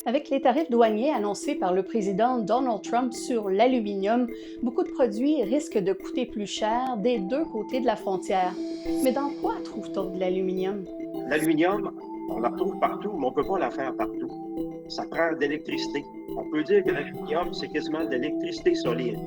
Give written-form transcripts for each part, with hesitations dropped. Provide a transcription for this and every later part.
Avec les tarifs douaniers annoncés par le président Donald Trump sur l'aluminium, beaucoup de produits risquent de coûter plus cher des deux côtés de la frontière. Mais dans quoi trouve-t-on de l'aluminium? L'aluminium, on la retrouve partout, mais on ne peut pas la faire partout. Ça prend de l'électricité. On peut dire que l'aluminium, c'est quasiment de l'électricité solide.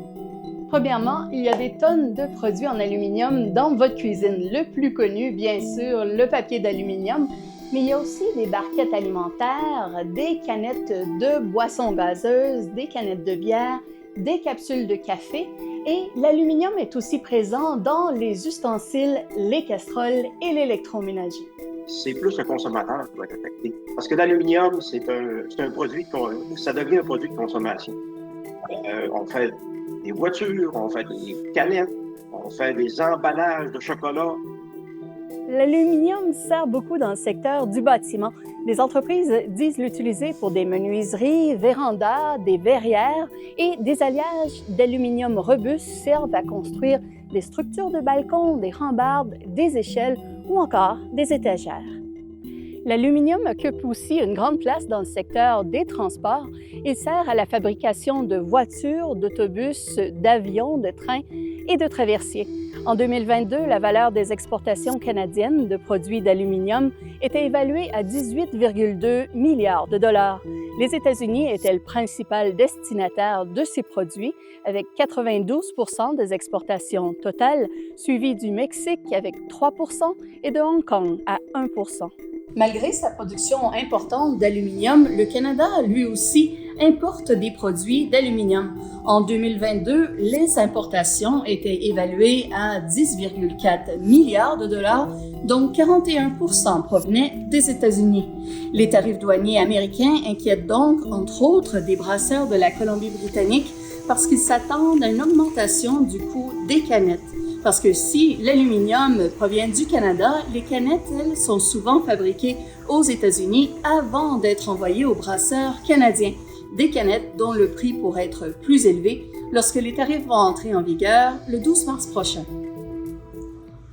Premièrement, il y a des tonnes de produits en aluminium dans votre cuisine. Le plus connu, bien sûr, le papier d'aluminium, mais il y a aussi des barquettes alimentaires, des canettes de boissons gazeuses, des canettes de bière, des capsules de café et l'aluminium est aussi présent dans les ustensiles, les casseroles et l'électroménager. C'est plus le consommateur qui va être affecté. Parce que l'aluminium, c'est un produit, ça devient un produit de consommation. On fait des voitures, on fait des canettes, on fait des emballages de chocolat. L'aluminium sert beaucoup dans le secteur du bâtiment. Les entreprises disent l'utiliser pour des menuiseries, vérandas, des verrières et des alliages d'aluminium robustes servent à construire des structures de balcons, des rambardes, des échelles ou encore des étagères. L'aluminium occupe aussi une grande place dans le secteur des transports. Il sert à la fabrication de voitures, d'autobus, d'avions, de trains et de traversiers. En 2022, la valeur des exportations canadiennes de produits d'aluminium était évaluée à 18,2 milliards de dollars. Les États-Unis étaient le principal destinataire de ces produits, avec 92 % des exportations totales, suivi du Mexique avec 3 % et de Hong Kong à 1 %. Malgré sa production importante d'aluminium, le Canada, lui aussi, importe des produits d'aluminium. En 2022, les importations étaient évaluées à 10,4 milliards de dollars, dont 41 % provenaient des États-Unis. Les tarifs douaniers américains inquiètent donc, entre autres, des brasseurs de la Colombie-Britannique parce qu'ils s'attendent à une augmentation du coût des canettes. Parce que si l'aluminium provient du Canada, les canettes, elles, sont souvent fabriquées aux États-Unis avant d'être envoyées aux brasseurs canadiens. Des canettes dont le prix pourrait être plus élevé lorsque les tarifs vont entrer en vigueur le 12 mars prochain.